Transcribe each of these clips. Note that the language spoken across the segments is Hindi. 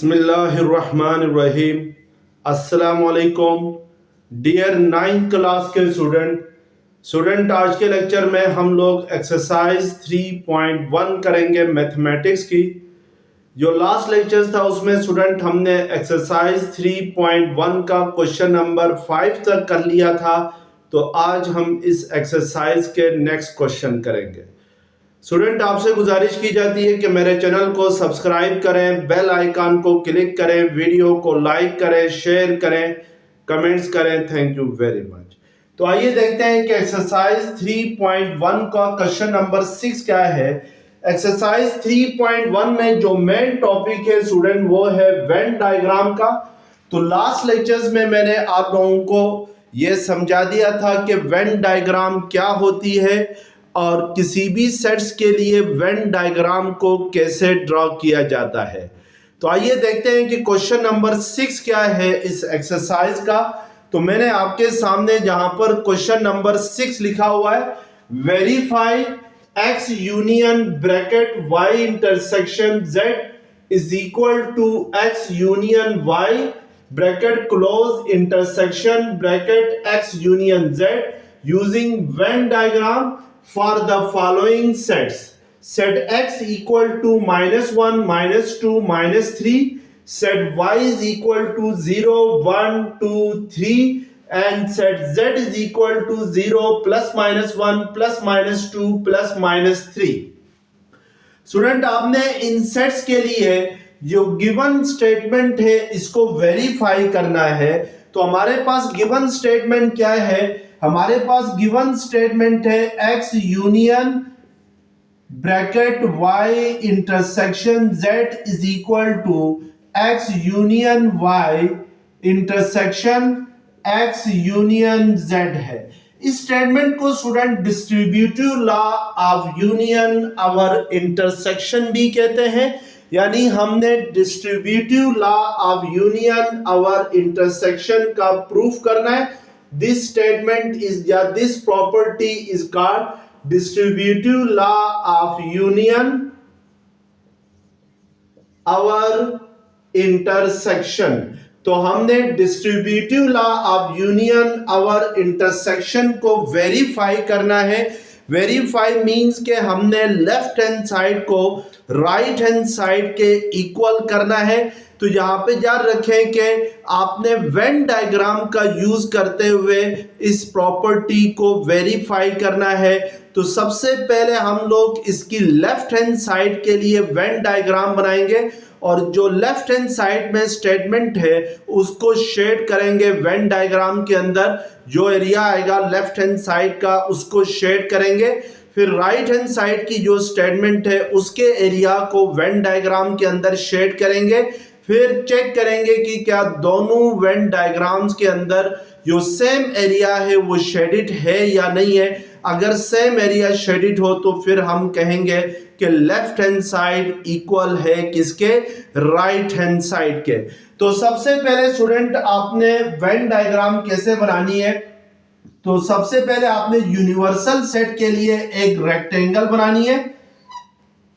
बिस्मिल्लाहिर्रहमानिर्रहीम। अस्सलामुअलैकुम डियर 9th क्लास के स्टूडेंट आज के लेक्चर में हम लोग एक्सरसाइज 3.1 करेंगे मैथमेटिक्स की। जो लास्ट लेक्चर था उसमें स्टूडेंट हमने एक्सरसाइज 3.1 का क्वेश्चन नंबर 5 तक कर लिया था, तो आज हम इस एक्सरसाइज के नेक्स्ट क्वेश्चन करेंगे। स्टूडेंट आपसे गुजारिश की जाती है कि मेरे चैनल को सब्सक्राइब करें, बेल आइकन को क्लिक करें, वीडियो को लाइक करें, शेयर करें, कमेंट्स करें। Thank you very much. तो आइए देखते हैं कि एक्सरसाइज 3.1 का क्वेश्चन नंबर 6 क्या है। एक्सरसाइज 3.1 में जो मेन टॉपिक है स्टूडेंट वो है वेन डायग्राम का। तो लास्ट लेक्चर्स में मैंने आप लोगों को ये समझा दिया था कि वेन डायग्राम क्या होती है और किसी भी सेट्स के लिए वेन डायग्राम को कैसे ड्रॉ किया जाता है। तो आइए देखते हैं कि क्वेश्चन नंबर 6 क्या है इस एक्सरसाइज का। तो मैंने आपके सामने जहां पर क्वेश्चन नंबर 6 लिखा हुआ है, verify x union bracket y intersection z is equal to x union y bracket close intersection bracket x union z using Venn diagram for the following sets. Set x equal to -1, -2, -3. Set y is equal to 0, 1, 2, 3. And set z is equal to 0, +-1, +-2, +-3. Student आपने इन सेट्स के लिए जो गिवन स्टेटमेंट है इसको वेरीफाई करना है। तो हमारे पास गिवन स्टेटमेंट क्या है? हमारे पास गिवन स्टेटमेंट है x union bracket y intersection z is equal to x union y intersection x union z है। इस स्टेटमेंट को student distributive law of union और इंटरसेक्शन भी कहते हैं, यानी हमने डिस्ट्रीब्यूटिव लॉ ऑफ यूनियन और इंटरसेक्शन का प्रूफ करना है। This statement is this property is called distributive law of union or intersection। तो हमने डिस्ट्रीब्यूटिव लॉ ऑफ यूनियन और इंटरसेक्शन को वेरीफाई करना है। वेरीफाई मींस के हमने लेफ्ट हैंड साइड को राइट हैंड साइड के इक्वल करना है। तो यहाँ पे याद रखें कि आपने वेन डायग्राम का यूज करते हुए इस प्रॉपर्टी को वेरीफाई करना है। तो सबसे पहले हम लोग इसकी लेफ्ट हैंड साइड के लिए वेन डायग्राम बनाएंगे और जो लेफ्ट हैंड साइड में स्टेटमेंट है उसको शेड करेंगे वेन डायग्राम के अंदर। जो एरिया आएगा लेफ्ट हैंड साइड का उसको शेड करेंगे। फिर राइट हैंड साइड की जो स्टेटमेंट है उसके एरिया को वेन डायग्राम के अंदर शेड करेंगे। फिर चेक करेंगे कि क्या दोनों वेन डायग्राम्स के अंदर जो सेम एरिया है वो शेडिड है या नहीं है। अगर सेम एरिया शेडिड हो तो फिर हम कहेंगे कि लेफ्ट हैंड साइड इक्वल है किसके? राइट हैंड साइड के। तो सबसे पहले स्टूडेंट आपने वेन डायग्राम कैसे बनानी है? तो सबसे पहले आपने यूनिवर्सल सेट के लिए एक रेक्टेंगल बनानी है।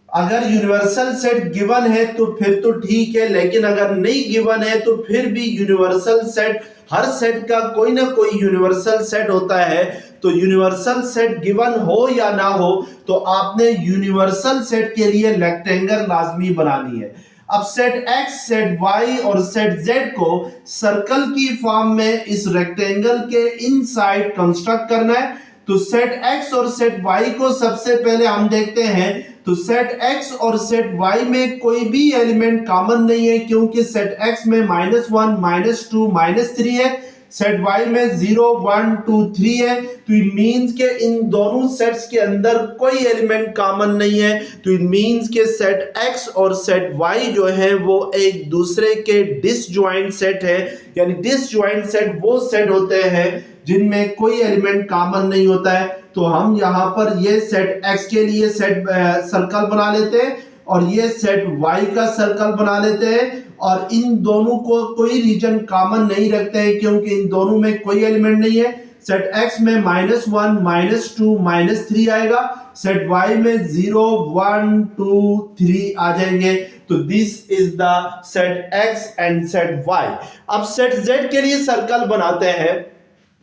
अगर यूनिवर्सल सेट गिवन है तो फिर तो ठीक है, लेकिन अगर नहीं गिवन है तो फिर भी यूनिवर्सल सेट, हर सेट का कोई ना कोई यूनिवर्सल सेट होता है। तो यूनिवर्सल सेट गिवन हो या ना हो तो आपने यूनिवर्सल सेट के लिए रेक्टेंगल लाजमी बनानी है। अब सेट x, सेट y और सेट z को सर्कल की फॉर्म में इस रेक्टेंगल के इनसाइड कंस्ट्रक्ट करना है। तो सेट x और सेट y को सबसे पहले हम देखते हैं। तो सेट x और सेट y में कोई भी एलिमेंट कॉमन नहीं है क्योंकि सेट x में -1, -2, -3 है। सेट y में 0, 1, 2, 3 है। तो इट मींस के इन दोनों सेट्स के अंदर कोई एलिमेंट कॉमन नहीं है। तो इट मींस के सेट x और सेट y जो है वो एक दूसरे के डिसजॉइंट सेट है। यानी डिसजॉइंट सेट वो सेट होते हैं जिनमें कोई एलिमेंट कॉमन नहीं होता है। तो हम यहाँ पर ये सेट x के लिए सेट सर्कल बना लेते हैं और ये सेट y का सर्कल बना लेते हैं और इन दोनों को कोई रीजन कॉमन नहीं रखते हैं क्योंकि इन दोनों में कोई एलिमेंट नहीं है। सेट x में -1, -2, -3 आएगा सेट y में 0 1 2 3 आ जाएंगे। तो this is the set x and set y। अब सेट z के लिए सर्कल बनाते हैं।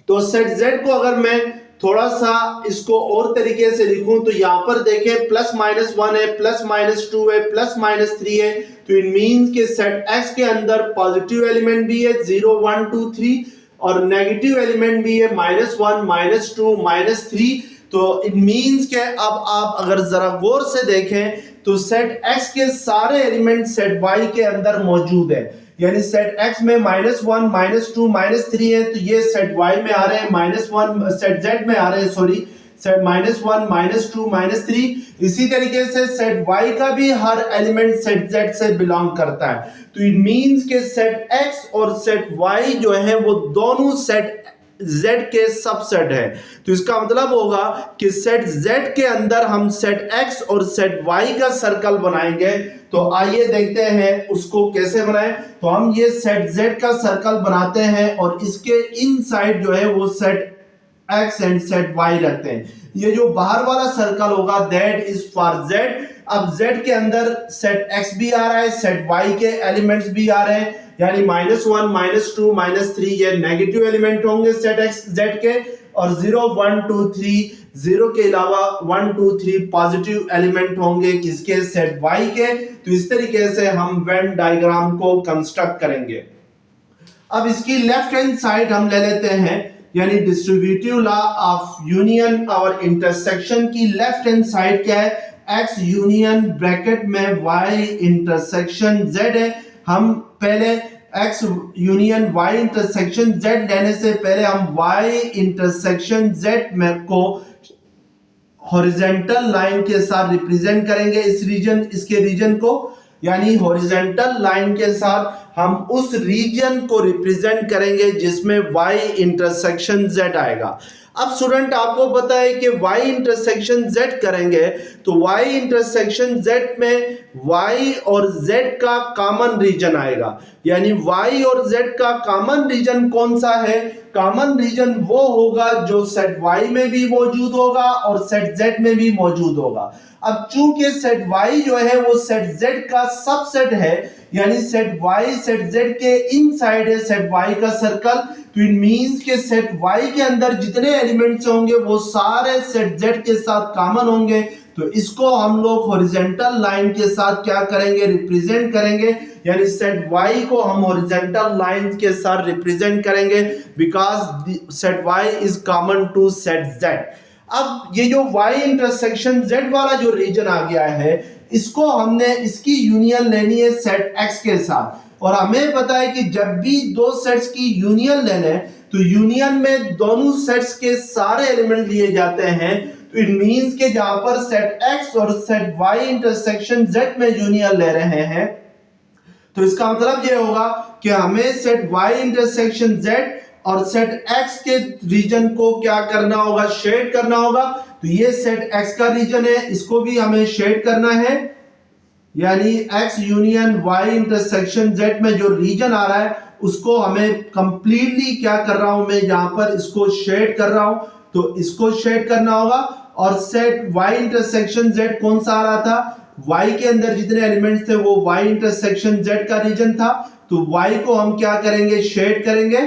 तो सेट z को अगर मैं थोड़ा सा इसको और तरीके से लिखूं तो यहां पर देखें प्लस माइनस 1 है, प्लस माइनस 2 है, प्लस माइनस 3 है। तो इट मींस कि सेट x के अंदर पॉजिटिव एलिमेंट भी है 0 1 2 3 और नेगेटिव एलिमेंट भी है माइनस 1 माइनस 2 माइनस 3। तो इट मींस के अब आप अगर जरा गौर से देखें तो सेट x के सारे एलिमेंट सेट y के अंदर मौजूद है। यानी सेट x में माइनस 1 माइनस 2 माइनस 3 है, तो ये सेट y में आ रहे हैं माइनस 1, सेट z में आ रहे हैं sorry set minus 1 minus 2 minus 3। इसी तरीके से सेट y का भी हर एलिमेंट सेट z से बिलोंग करता है। तो इट मींस के सेट x और सेट y जो है वो दोनों सेट z के सबसेट है। तो इसका मतलब होगा कि सेट z के अंदर हम सेट x और सेट y का सर्कल बनाएंगे। तो आइए देखते हैं उसको कैसे बनाएं। तो हम ये सेट z का सर्कल बनाते हैं और इसके इनसाइड जो है वो set x and set y रखते हैं। ये जो बाहर वाला सर्कल होगा दैट इज फॉर z। अब z के अंदर सेट x भी आ रहा है, सेट y के एलिमेंट्स भी आ रहे हैं, यानी माइनस 1 माइनस 2 माइनस 3 ये नेगेटिव एलिमेंट होंगे सेट x z के, और 0 1 2 3 0 के अलावा 1 2 3 पॉजिटिव एलिमेंट होंगे किसके, सेट y के। तो इस तरीके से हम वेन डायग्राम को कंस्ट्रक्ट करेंगे। अब इसकी लेफ्ट हैंड साइड हम ले लेते हैं, यानी डिस्ट्रीब्यूटिव लॉ ऑफ यूनियन और इंटरसेक्शन की लेफ्ट हैंड साइड क्या है, x यूनियन ब्रैकेट में y इंटरसेक्शन z है। हम पहले x union y intersection z लेने से पहले हम y इंटरसेक्शन z में को हॉरिजॉन्टल लाइन के साथ रिप्रेजेंट करेंगे इसके रीजन को, यानी हॉरिजॉन्टल लाइन के साथ हम उस रीजन को रिप्रेजेंट करेंगे जिसमें y इंटरसेक्शन z आएगा। अब स्टूडेंट आपको पता है कि y इंटरसेक्शन z करेंगे तो y इंटरसेक्शन z में y और z का कॉमन रीजन आएगा, यानी y और z का कॉमन रीजन कौन सा है, कॉमन रीजन वो होगा जो सेट y में भी मौजूद होगा और सेट z में भी मौजूद होगा। अब चूंकि सेट y जो है वो सेट z का सबसेट है, यानी सेट y सेट z के इनसाइड है सेट y का सर्कल। तो इट मींस के सेट y के अंदर जितने एलिमेंट्स होंगे वो सारे सेट z के साथ कॉमन होंगे। तो इसको हम लोग हॉरिजॉन्टल लाइन के साथ क्या करेंगे, रिप्रेजेंट करेंगे, यानी सेट y को हम हॉरिजॉन्टल लाइन के साथ रिप्रेजेंट करेंगे because set y is common to set z। अब ये जो y इंटरसेक्शन z वाला जो रीजन आ गया है इसको हमने इसकी यूनियन लेनी है सेट x के साथ, और हमें पता है कि जब भी दो सेट्स की यूनियन लेने तो यूनियन में दोनों सेट्स के सारे एलिमेंट लिए जाते हैं। तो इट मींस के जहां पर सेट x और सेट y इंटरसेक्शन z में यूनियन ले रहे हैं तो इसका मतलब ये होगा कि हमें सेट y इंटरसेक्शन z और सेट x के रीजन को क्या करना होगा, शेड करना होगा। तो ये सेट x का रीजन है, इसको भी हमें शेड करना है, यानी x union y intersection z में जो रीजन आ रहा है उसको हमें कंप्लीटली क्या कर रहा हूं मैं, यहां पर इसको शेड कर रहा हूं, तो इसको शेड करना होगा। और सेट y इंटरसेक्शन z कौन सा आ रहा था, y के अंदर जितने एलिमेंट्स थे वो y इंटरसेक्शन z का रीजन था, तो y को हम क्या करेंगे, शेड करेंगे।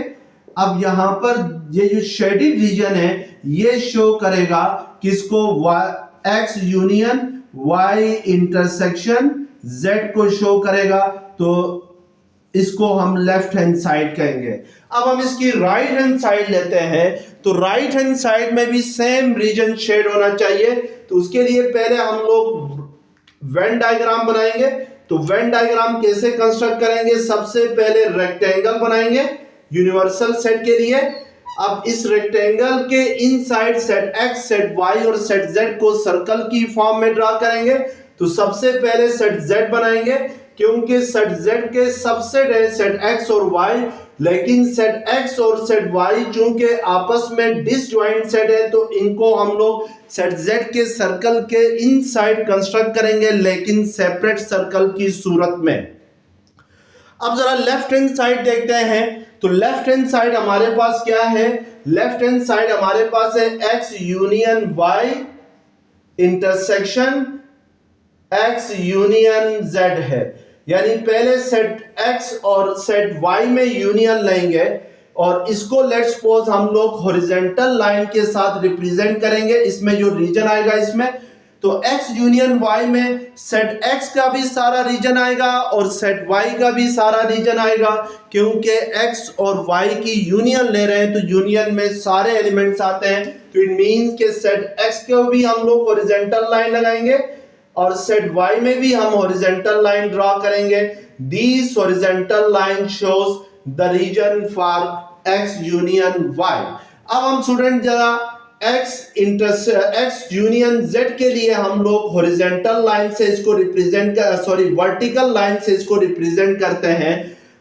अब यहां पर ये जो शेडेड रीजन है ये शो करेगा किसको, x union y intersection z को शो करेगा। तो इसको हम लेफ्ट हैंड साइड कहेंगे। अब हम इसकी राइट हैंड साइड लेते हैं, तो राइट हैंड साइड में भी सेम रीजन शेड होना चाहिए। तो उसके लिए पहले हम लोग वेन डायग्राम बनाएंगे। तो वेन डायग्राम कैसे कंस्ट्रक्ट करेंगे, सबसे पहले रेक्टेंगल बनाएंगे यूनिवर्सल सेट के लिए। अब इस रेक्टेंगल के inside set x set y और सेट z को सर्कल की फॉर्म में ड्रा करेंगे। तो सबसे पहले सेट z बनाएंगे क्योंकि सेट z के सबसेट है सेट x और y, लेकिन सेट x और सेट y चूंकि आपस में डिसजॉइंट सेट है तो इनको हम लोग सेट z के सर्कल के इनसाइड कंस्ट्रक्ट करेंगे लेकिन सेपरेट सर्कल की सूरत में। अब जरा लेफ्ट हैंड साइड देखते हैं। तो लेफ्ट हैंड साइड हमारे पास क्या है, लेफ्ट हैंड साइड हमारे पास है x union y intersection x union z है, यानी पहले सेट x और सेट y में यूनियन लेंगे और इसको लेट्स सपोज हम लोग हॉरिजॉन्टल लाइन के साथ रिप्रेजेंट करेंगे। इसमें जो रीजन आएगा इसमें तो x यूनियन y में सेट x का भी सारा रीजन आएगा और सेट y का भी सारा रीजन आएगा, क्योंकि x और y की यूनियन ले रहे हैं तो यूनियन में सारे एलिमेंट्स आते हैं। तो इट मींस के सेट x को भी हम लोग हॉरिजॉन्टल लाइन लगाएंगे और सेट y में भी हम हॉरिजॉन्टल लाइन ड्रॉ करेंगे। This horizontal line shows the region for x union y। अब हम स्टूडेंट जरा x यूनियन z के लिए हम लोग हॉरिजॉन्टल लाइन से इसको रिप्रेजेंट वर्टिकल लाइन से इसको रिप्रेजेंट करते हैं।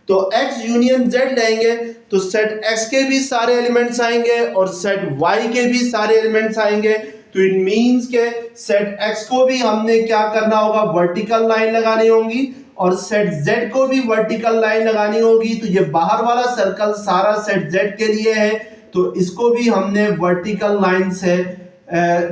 तो x यूनियन z लेंगे तो सेट x के भी सारे एलिमेंट्स आएंगे और सेट y के भी सारे एलिमेंट्स आएंगे। तो इट मींस के सेट x को भी हमने क्या करना होगा, वर्टिकल लाइन लगानी होगी और सेट z को भी वर्टिकल लाइन लगानी होगी। तो ये बाहर वाला सर्कल सारा सेट z के लिए है, तो इसको भी हमने वर्टिकल लाइन से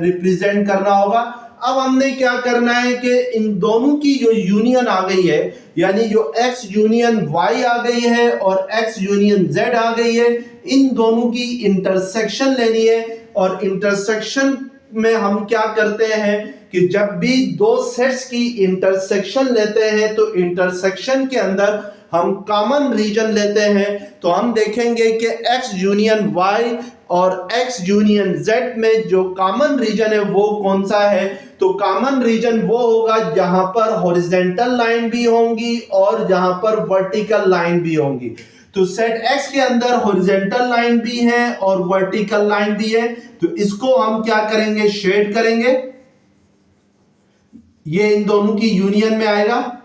रिप्रेजेंट करना होगा। अब हमने क्या करना है कि इन दोनों की जो यूनियन आ गई है, यानी जो x यूनियन y आ गई है और x यूनियन z आ गई है, इन दोनों की इंटरसेक्शन लेनी है। और इंटरसेक्शन में हम क्या करते हैं कि जब भी दो सेट्स की इंटरसेक्शन लेते हैं तो इंटरसेक्शन के अंदर हम कॉमन रीजन लेते हैं। तो हम देखेंगे कि x यूनियन y और x यूनियन z में जो कॉमन रीजन है वो कौन सा है। तो कॉमन रीजन वो होगा जहां पर हॉरिजॉन्टल लाइन भी होंगी और जहां पर वर्टिकल लाइन भी होंगी। तो सेट x के अंदर हॉरिजॉन्टल लाइन भी है और वर्टिकल लाइन भी है, तो इसको हम क्या करेंगे, शेड करेंगे। ये इन दोनों की यूनियन में आएगा।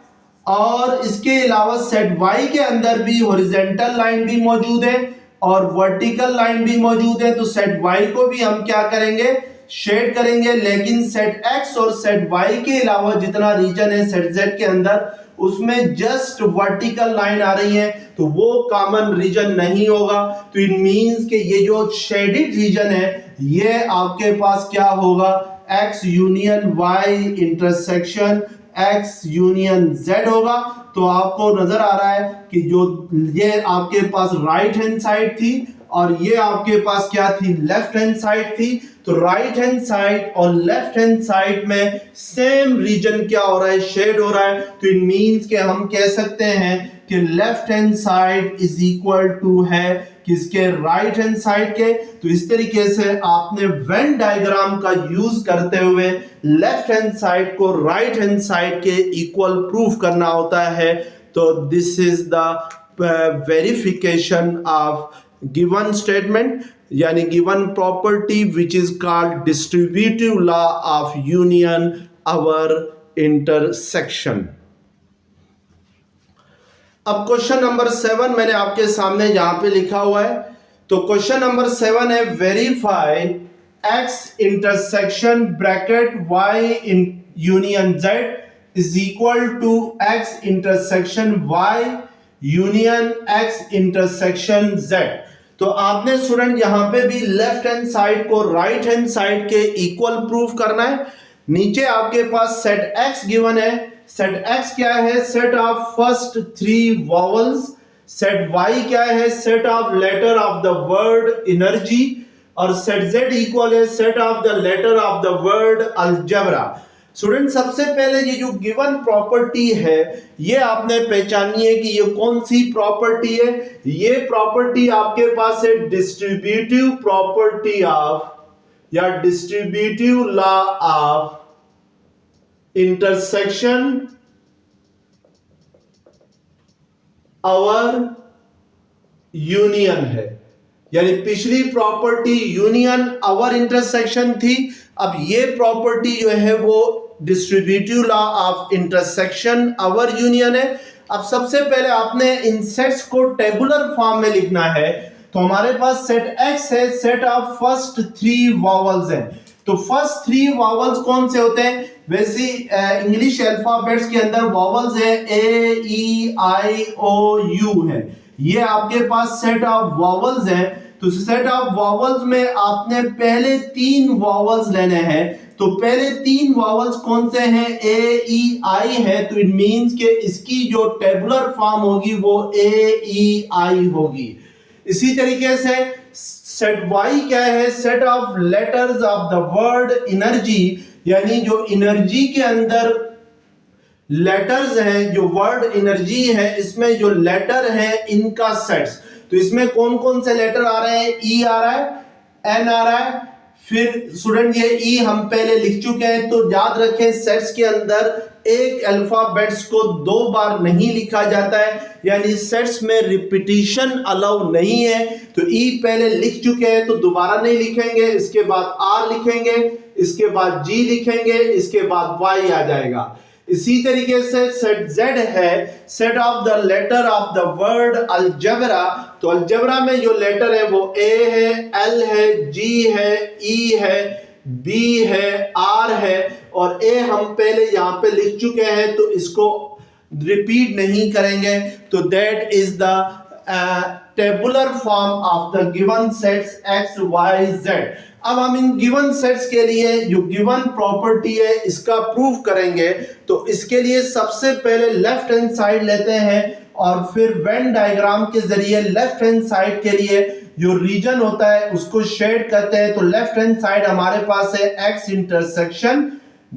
और इसके अलावा सेट y के अंदर भी हॉरिजॉन्टल लाइन भी मौजूद है और वर्टिकल लाइन भी मौजूद है। तो सेट y को भी हम क्या करेंगे, शेड करेंगे। लेकिन सेट x और सेट y के अलावा जितना रीजन है सेट z के अंदर, उसमें जस्ट वर्टिकल लाइन आ रही है, तो वो कॉमन रीजन नहीं होगा। तो इट मींस कि ये जो शेडेड रीजन है ये आपके पास क्या होगा, x union y intersection x union z होगा। तो आपको नजर आ रहा है कि जो ये आपके पास राइट हैंड साइड थी और ये आपके पास क्या थी, लेफ्ट हैंड साइड थी। तो राइट हैंड साइड और लेफ्ट हैंड साइड में सेम रीजन क्या हो रहा है, शेड हो रहा है। तो इट मींस कि हम कह सकते हैं कि left hand side is equal to है किसके, राइट हैंड साइड के। तो इस तरीके से आपने वेन डायग्राम का यूज करते हुए लेफ्ट हैंड साइड को राइट हैंड साइड के इक्वल प्रूफ करना होता है। तो this is the verification of given statement, यानी given property which is called distributive law of union over intersection. अब क्वेश्चन नंबर 7 मैंने आपके सामने यहां पे लिखा हुआ है। तो क्वेश्चन नंबर 7 है, verify x intersection bracket y इन union z is equal to x intersection y union x intersection z। तो आपने स्टूडेंट यहां पे भी लेफ्ट हैंड साइड को राइट हैंड साइड के इक्वल प्रूफ करना है। नीचे आपके पास सेट x गिवन है। सेट x क्या है, set of first 3 vowels. Set y क्या है, set of letter of the word energy. और सेट z इक्वल है set of the letter of the word algebra. Student सबसे पहले ये जो गिवन प्रॉपर्टी है ये आपने पहचानी है कि ये कौन सी प्रॉपर्टी है। ये प्रॉपर्टी आपके पास है डिस्ट्रीब्यूटिव प्रॉपर्टी ऑफ या distributive law of intersection over union है। यानी पिछली प्रॉपर्टी यूनियन आवर इंटरसेक्शन थी, अब ये प्रॉपर्टी जो है वो distributive law of intersection over union है। अब सबसे पहले आपने इन सेट्स को टेबुलर फॉर्म में लिखना है। तो हमारे पास सेट x है, सेट ऑफ फर्स्ट 3 वॉवल्स है। तो फर्स्ट 3 वॉवल्स कौन से होते हैं, वैसे इंग्लिश अल्फाबेट्स के अंदर वॉवल्स है ए ई आई ओ यू है। ये आपके पास सेट ऑफ वॉवल्स है। तो सेट ऑफ वॉवल्स में आपने पहले 3 वॉवल्स लेने हैं। तो पहले तीन वावल्स कौन से हैं, ए ई आई है, तो इट मींस कि इसकी जो टेबुलर फॉर्म होगी वो ए ई आई होगी। इसी तरीके से सेट वाई क्या है, set of letters of the word energy, यानी जो एनर्जी के अंदर लेटर्स हैं, जो वर्ड एनर्जी है इसमें जो लेटर है इनका सेट्स। तो इसमें कौन कौन से लेटर आ रहे हैं, ई आ रहा है, एन आ रहा है, फिर स्टूडेंट ये ई हम पहले लिख चुके हैं, तो याद रखें सेट्स के अंदर एक अल्फाबेट्स को दो बार नहीं लिखा जाता है, यानी सेट्स में रिपीटिशन अलाउ नहीं है। तो ई पहले लिख चुके हैं तो दोबारा नहीं लिखेंगे, इसके बाद आर लिखेंगे, इसके बाद जी लिखेंगे, इसके बाद वाई आ जाएगा। इसी तरीके से सेट जेड है, set of the letter of the word algebra. तो अलजेब्रा में जो लेटर है वो ए है, एल है, जी है, ई है, बी है, आर है, और ए हम पहले यहां पे लिख चुके हैं तो इसको रिपीट नहीं करेंगे। तो that is the tabular form of the given sets x y z. अब हम इन गिवन सेट्स के लिए जो गिवन प्रॉपर्टी है इसका प्रूफ करेंगे। तो इसके लिए सबसे पहले लेफ्ट हैंड साइड लेते हैं और फिर वेन डायग्राम के जरिए लेफ्ट हैंड साइड के लिए जो रीजन होता है उसको शेड करते हैं। तो लेफ्ट हैंड साइड हमारे पास है x intersection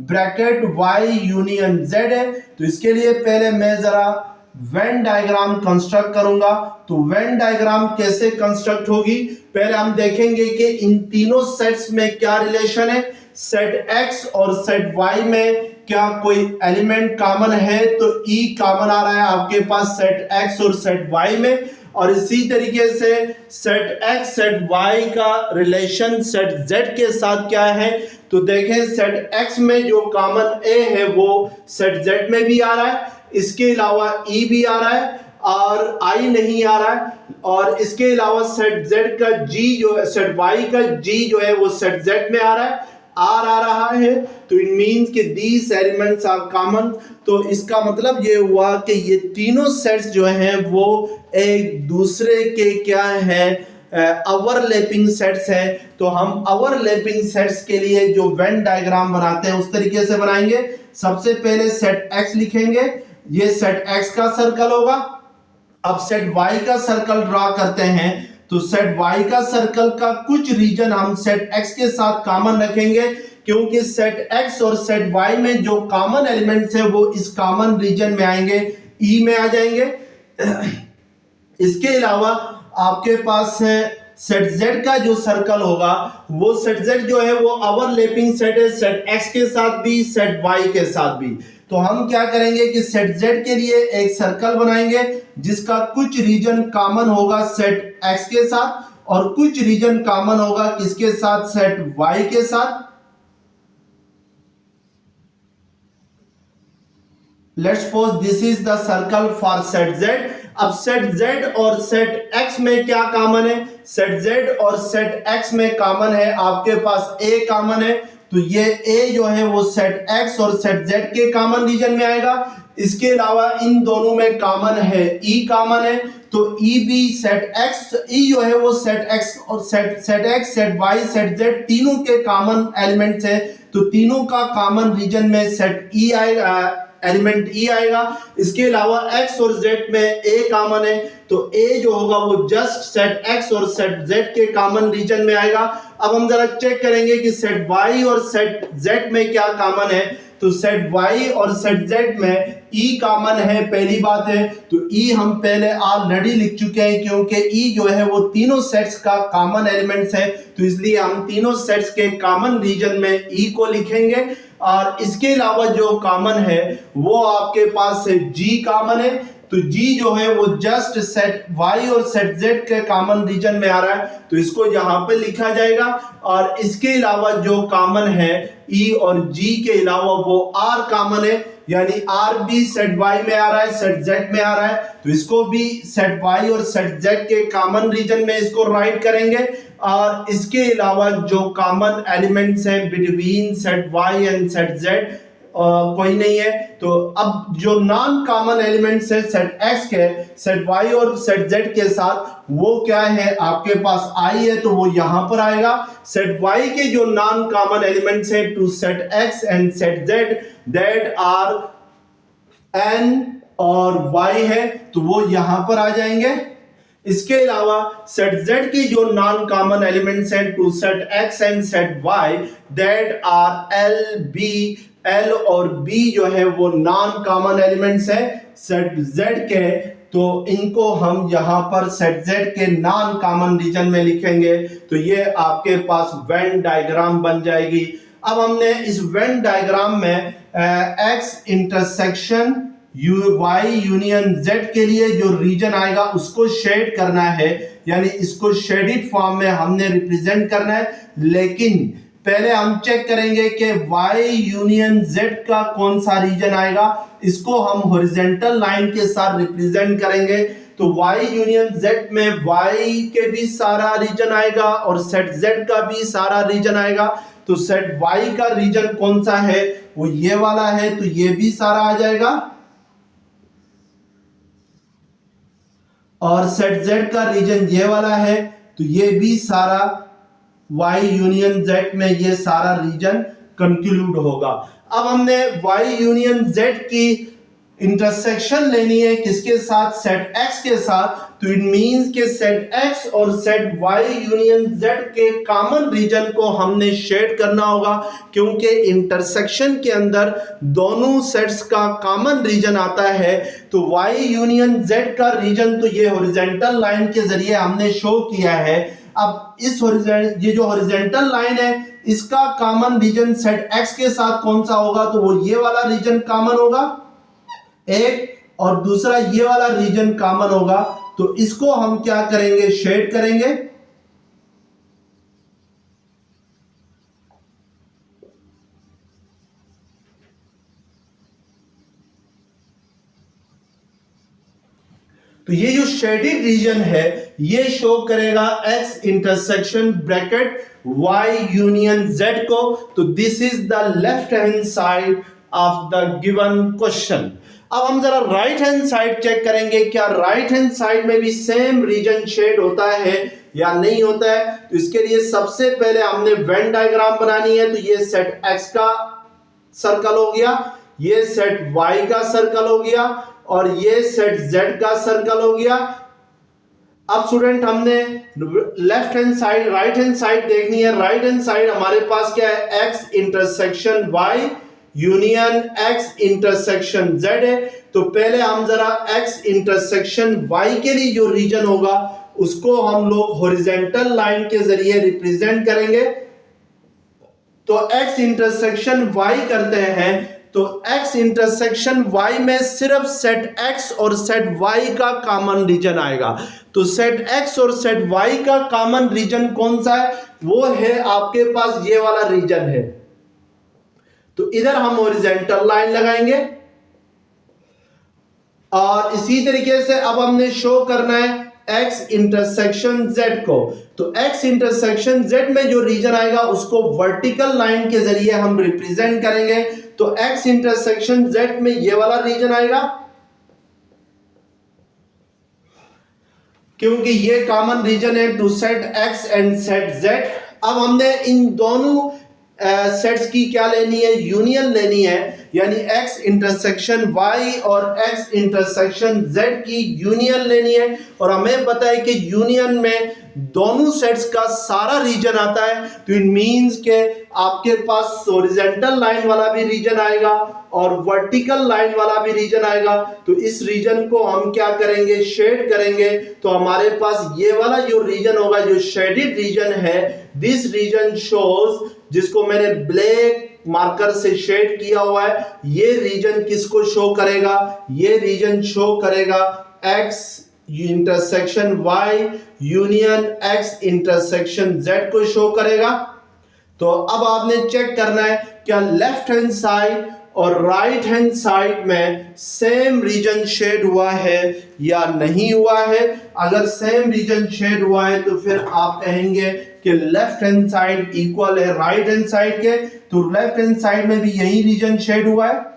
bracket y union z है। तो इसके लिए पहले मैं जरा वेन डायग्राम कंस्ट्रक्ट करूंगा। तो वेन डायग्राम कैसे कंस्ट्रक्ट होगी, पहले हम देखेंगे कि इन तीनों सेट्स में क्या रिलेशन है, सेट एक्स और सेट वाई में क्या कोई एलिमेंट कॉमन है। तो ई कॉमन आ रहा है आपके पास सेट एक्स और सेट वाई में, और इसी तरीके से सेट एक्स सेट वाई का रिलेशन सेट जेड के साथ क्या है। तो देखें सेट एक्स में जो कॉमन ए है वो सेट जेड में भी आ रहा है, इसके अलावा ई भी आ रहा है और आई नहीं आ रहा है, और इसके अलावा सेट जेड का जी जो है, सेट वाई का जी जो है वो सेट जेड में आ रहा है, आर आ रहा है। तो इट मींस कि दीज एलिमेंट्स आर कॉमन। तो इसका मतलब ये हुआ कि ये तीनों सेट्स जो हैं वो एक दूसरे के क्या हैं, ओवरलैपिंग सेट्स हैं। तो हम ओवरलैपिंग सेट्स के लिए जो वेन डायग्राम बनाते हैं उस तरीके से बनाएंगे। सबसे पहले सेट एक्स लिखेंगे, ये सेट एक्स का सर्कल होगा। अब सेट वाई का सर्कल ड्रॉ करते हैं। तो सेट वाई का सर्कल का कुछ रीजन हम सेट एक्स के साथ कॉमन रखेंगे, क्योंकि सेट एक्स और सेट वाई में जो कॉमन एलिमेंट्स है वो इस कॉमन रीजन में आएंगे, ई में आ जाएंगे। इसके अलावा आपके पास है सेट जेड का जो सर्कल होगा, वो सेट जेड जो है वो ओवरलैपिंग सेट है, सेट एक्स के साथ भी सेट वाई के साथ भी। तो हम क्या करेंगे कि सेट जेड के लिए एक सर्कल बनाएंगे जिसका कुछ रीजन कॉमन होगा सेट एक्स के साथ और कुछ रीजन कॉमन होगा किसके साथ, सेट वाई के साथ। Let's suppose this is the circle for set Z. अब सेट जेड और सेट एक्स में क्या कॉमन है, सेट जेड और सेट एक्स में कॉमन है आपके पास ए कॉमन है। तो ये ए जो है वो सेट एक्स और सेट जेड के कॉमन रीजन में आएगा। इसके अलावा इन दोनों में कॉमन है ई कॉमन है, तो ई भी सेट एक्स, ई जो है वो सेट एक्स और set x set y set z तीनों के कॉमन एलिमेंट्स है। तो तीनों का कॉमन रीजन में सेट ई आएगा, एलिमेंट ई आएगा। इसके अलावा एक्स और जेड में ए कॉमन है, तो ए जो होगा वो जस्ट सेट एक्स और सेट जेड के कॉमन रीजन में आएगा। अब हम जरा चेक करेंगे कि सेट वाई और सेट जेड में क्या कॉमन है। तो सेट वाई और सेट जेड में ई कॉमन है, पहली बात है। तो ई हम पहले ऑलरेडी लिख चुके हैं, क्योंकि ई जो है वो तीनों सेट्स का कॉमन एलिमेंट्स है, तो इसलिए हम तीनों सेट्स के कॉमन रीजन में ई को लिखेंगे। और इसके अलावा जो कॉमन है वो आपके पास है जी कॉमन है। तो जी जो है वो जस्ट सेट वाई और सेट जेड के कॉमन रीजन में आ रहा है, तो इसको यहाँ पे लिखा जाएगा। और इसके अलावा जो कॉमन है ई और जी के अलावा वो आर कॉमन है, यानी आर भी सेट वाई में आ रहा है, सेट जेड में आ रहा है, तो इसको भी सेट वाई और सेट जेड के कॉमन रीजन में इसको राइट करेंगे। और इसके अलावा जो कॉमन एलिमेंट्स हैं between set y and set z कोई नहीं है। तो अब जो नॉन कॉमन एलिमेंट्स है सेट एक्स के, सेट वाई और सेट जेड के साथ, वो क्या है, आपके पास आई है तो वो यहां पर आएगा। सेट वाई के जो नॉन कॉमन एलिमेंट्स है to set x and set z, that are n और वाई है, तो वो यहां पर आ जाएंगे। इसके अलावा सेट z की जो नॉन कॉमन एलिमेंट्स हैं to set x and set y, that are l b, l और b जो है वो नॉन कॉमन एलिमेंट्स है सेट z के, तो इनको हम यहां पर सेट z के नॉन कॉमन रीजन में लिखेंगे। तो ये आपके पास वेन डायग्राम बन जाएगी। अब हमने इस वेन डायग्राम में x intersection y union z के लिए जो रीजन आएगा उसको शेड करना है, यानी इसको शेडिड फॉर्म में हमने रिप्रेजेंट करना है। लेकिन पहले हम चेक करेंगे कि y यूनियन z का कौन सा रीजन आएगा, इसको हम हॉरिजॉन्टल लाइन के साथ रिप्रेजेंट करेंगे। तो y यूनियन z में y के भी सारा रीजन आएगा और सेट z का भी सारा रीजन आएगा। तो सेट y का रीजन कौन सा है, वो ये वाला है, तो ये भी सारा आ जाएगा। और सेट z का रीजन ये वाला है, तो ये भी सारा y यूनियन z में ये सारा रीजन कंक्लूड होगा। अब हमने y यूनियन z की इंटरसेक्शन लेनी है किसके साथ, सेट x के साथ। तो इट मींस के सेट x और सेट y यूनियन z के कॉमन रीजन को हमने शेड करना होगा, क्योंकि इंटरसेक्शन के अंदर दोनों सेट्स का कॉमन रीजन आता है। तो y यूनियन z का रीजन तो ये हॉरिजॉन्टल लाइन के जरिए हमने शो किया है। अब इस ये जो हॉरिजॉन्टल लाइन है इसका कॉमन रीजन सेट x के साथ कौन सा होगा, तो वो ये वाला रीजन कॉमन होगा एक, और दूसरा ये वाला रीजन कॉमन होगा। तो इसको हम क्या करेंगे, शेड करेंगे। तो ये जो शेडेड रीजन है ये शो करेगा x intersection bracket y union z को। तो this is the left hand side of the given question. अब हम जरा राइट हैंड साइड चेक करेंगे, क्या राइट हैंड साइड में भी सेम रीजन शेड होता है या नहीं होता है। तो इसके लिए सबसे पहले हमने वेन डायग्राम बनानी है। तो ये सेट x का सर्कल हो गया, ये सेट y का सर्कल हो गया और ये सेट z का सर्कल हो गया। अब स्टूडेंट हमने left hand side right hand side देखनी है। राइट हैंड साइड हमारे पास क्या है, x intersection y union x intersection z है। तो पहले हम जरा x इंटरसेक्शन y के लिए जो रीजन होगा उसको हम लोग हॉरिजॉन्टल लाइन के जरिए रिप्रेजेंट करेंगे। तो x इंटरसेक्शन y करते हैं, तो x इंटरसेक्शन y में सिर्फ सेट x और सेट y का कॉमन रीजन आएगा। तो सेट x और सेट y का कॉमन रीजन कौन सा है, वो है आपके पास ये वाला रीजन है। तो इधर हम हॉरिजॉन्टल लाइन लगाएंगे और इसी तरीके से अब हमने शो करना है x इंटरसेक्शन z को। तो x इंटरसेक्शन z में जो रीजन आएगा उसको वर्टिकल लाइन के जरिए हम रिप्रेजेंट करेंगे। तो x इंटरसेक्शन z में ये वाला रीजन आएगा, क्योंकि ये कॉमन रीजन है to set x and set z। अब हमने इन दोनों सेट्स की क्या लेनी है, यूनियन लेनी है, यानी x इंटरसेक्शन y और x इंटरसेक्शन z की यूनियन लेनी है। और हमें पता है कि यूनियन में दोनों सेट्स का सारा रीजन आता है। तो इट मींस के आपके पास हॉरिजॉन्टल लाइन वाला भी रीजन आएगा और वर्टिकल लाइन वाला भी रीजन आएगा। तो इस रीजन को हम क्या करेंगे, शेड करेंगे। तो हमारे पास ये वाला जो रीजन होगा, जो शेडेड रीजन है, दिस रीजन शोज, जिसको मैंने ब्लैक मार्कर से शेड किया हुआ है, ये रीजन किसको शो करेगा, ये रीजन शो करेगा x intersection y union x intersection z को शो करेगा। तो अब आपने चेक करना है क्या लेफ्ट हैंड साइड और राइट हैंड साइड में सेम रीजन शेड हुआ है या नहीं हुआ है। अगर सेम रीजन शेड हुआ है तो फिर आप कहेंगे कि लेफ्ट हैंड साइड इक्वल है राइट हैंड साइड के, तो लेफ्ट हैंड साइड में भी यही रीजन शेड हुआ है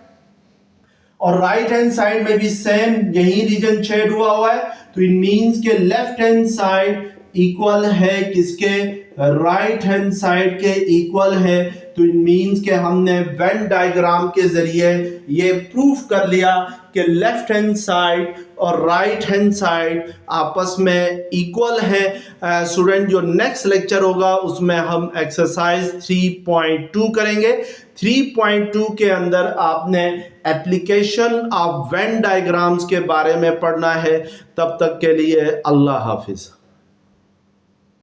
और राइट हैंड साइड में भी सेम यही रीजन शेड हुआ है। तो इट मींस के लेफ्ट हैंड साइड इक्वल है किसके, राइट हैंड साइड के इक्वल है। तो इट मींस के हमने वेन डायग्राम के जरिए ये प्रूफ कर लिया कि लेफ्ट हैंड साइड और राइट हैंड साइड आपस में इक्वल है। स्टूडेंट जो नेक्स्ट लेक्चर होगा उसमें हम एक्सरसाइज 3.2 करेंगे। 3.2 के अंदर आपने एप्लीकेशन ऑफ वेन डायग्राम्स के बारे में पढ़ना है। तब तक के लिए अल्लाह हाफिज।